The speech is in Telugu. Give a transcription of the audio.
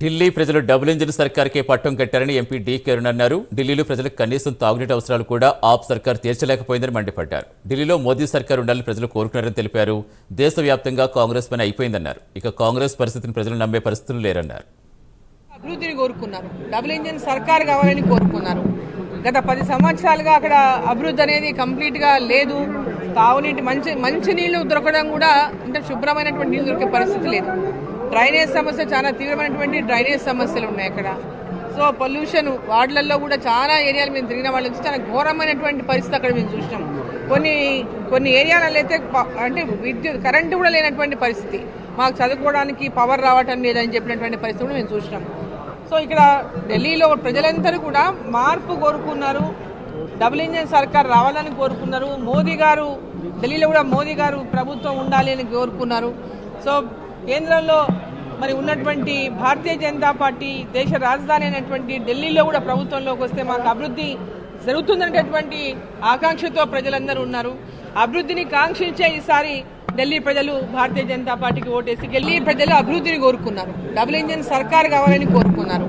ఢిల్లీ ప్రజలు డబుల్ ఇంజిన్ సర్కార్కే పట్టం కట్టారని ఎంపీ డీకే అరుణ్ అన్నారు. ఢిల్లీలో ప్రజలకు కనీసం తాగునీటి అవసరాలు కూడా ఆప్ సర్కార్ తీర్చలేకపోయిందని మండిపడ్డారు. ఢిల్లీలో మోదీ సర్కార్ ఉండాలని ప్రజలు కోరుకున్నారని తెలిపారు. దేశవ్యాప్తంగా కాంగ్రెస్ పని అయిపోయిందన్నారు. ఇక కాంగ్రెస్ పరిస్థితిని ప్రజలు నమ్మే పరిస్థితులు లేరన్నారు. అభివృద్ధిని కోరుకున్నారు, డబుల్ ఇంజిన్ సర్కార్ కావాలని కోరుకున్నారు. గత 10 సంవత్సరాలుగా అక్కడ అభివృద్ధి అనేది కంప్లీట్ గా లేదు. తాగునీటి మంచి నీళ్లు దొరకడం కూడా అంటే శుభ్రమైనటువంటి నీళ్లు దొరికే పరిస్థితి లేదు. డ్రైనేజ్ సమస్య చాలా తీవ్రమైనటువంటి డ్రైనేజ్ సమస్యలు ఉన్నాయి అక్కడ. సో పొల్యూషన్ వార్డులలో కూడా చాలా ఏరియాలు మేము తిరిగిన వాళ్ళ నుంచి చాలా ఘోరమైనటువంటి పరిస్థితి అక్కడ మేము చూసినాం. కొన్ని ఏరియాలలో అయితే అంటే కరెంటు కూడా లేనటువంటి పరిస్థితి, మాకు చదువుకోవడానికి పవర్ రావటం లేదని చెప్పినటువంటి పరిస్థితి కూడా మేము చూసినాం. సో ఇక్కడ ఢిల్లీలో ప్రజలందరూ కూడా మార్పు కోరుకున్నారు, డబుల్ ఇంజిన్ సర్కార్ రావాలని కోరుకున్నారు. మోదీ గారు ఢిల్లీలో కూడా మోదీ గారు ప్రభుత్వం ఉండాలి అని కోరుకున్నారు. సో కేంద్రంలో మరి ఉన్నటువంటి భారతీయ జనతా పార్టీ దేశ రాజధాని అయినటువంటి ఢిల్లీలో కూడా ప్రభుత్వంలోకి వస్తే మాకు అభివృద్ధి జరుగుతుందనేటటువంటి ఆకాంక్షతో ప్రజలందరూ ఉన్నారు. అభివృద్ధిని కాంక్షించే ఈసారి ఢిల్లీ ప్రజలు భారతీయ జనతా పార్టీకి ఓటేసి ఢిల్లీ ప్రజలు అభివృద్ధిని కోరుకున్నారు, డబుల్ ఇంజిన్ సర్కార్ కావాలని కోరుకున్నారు.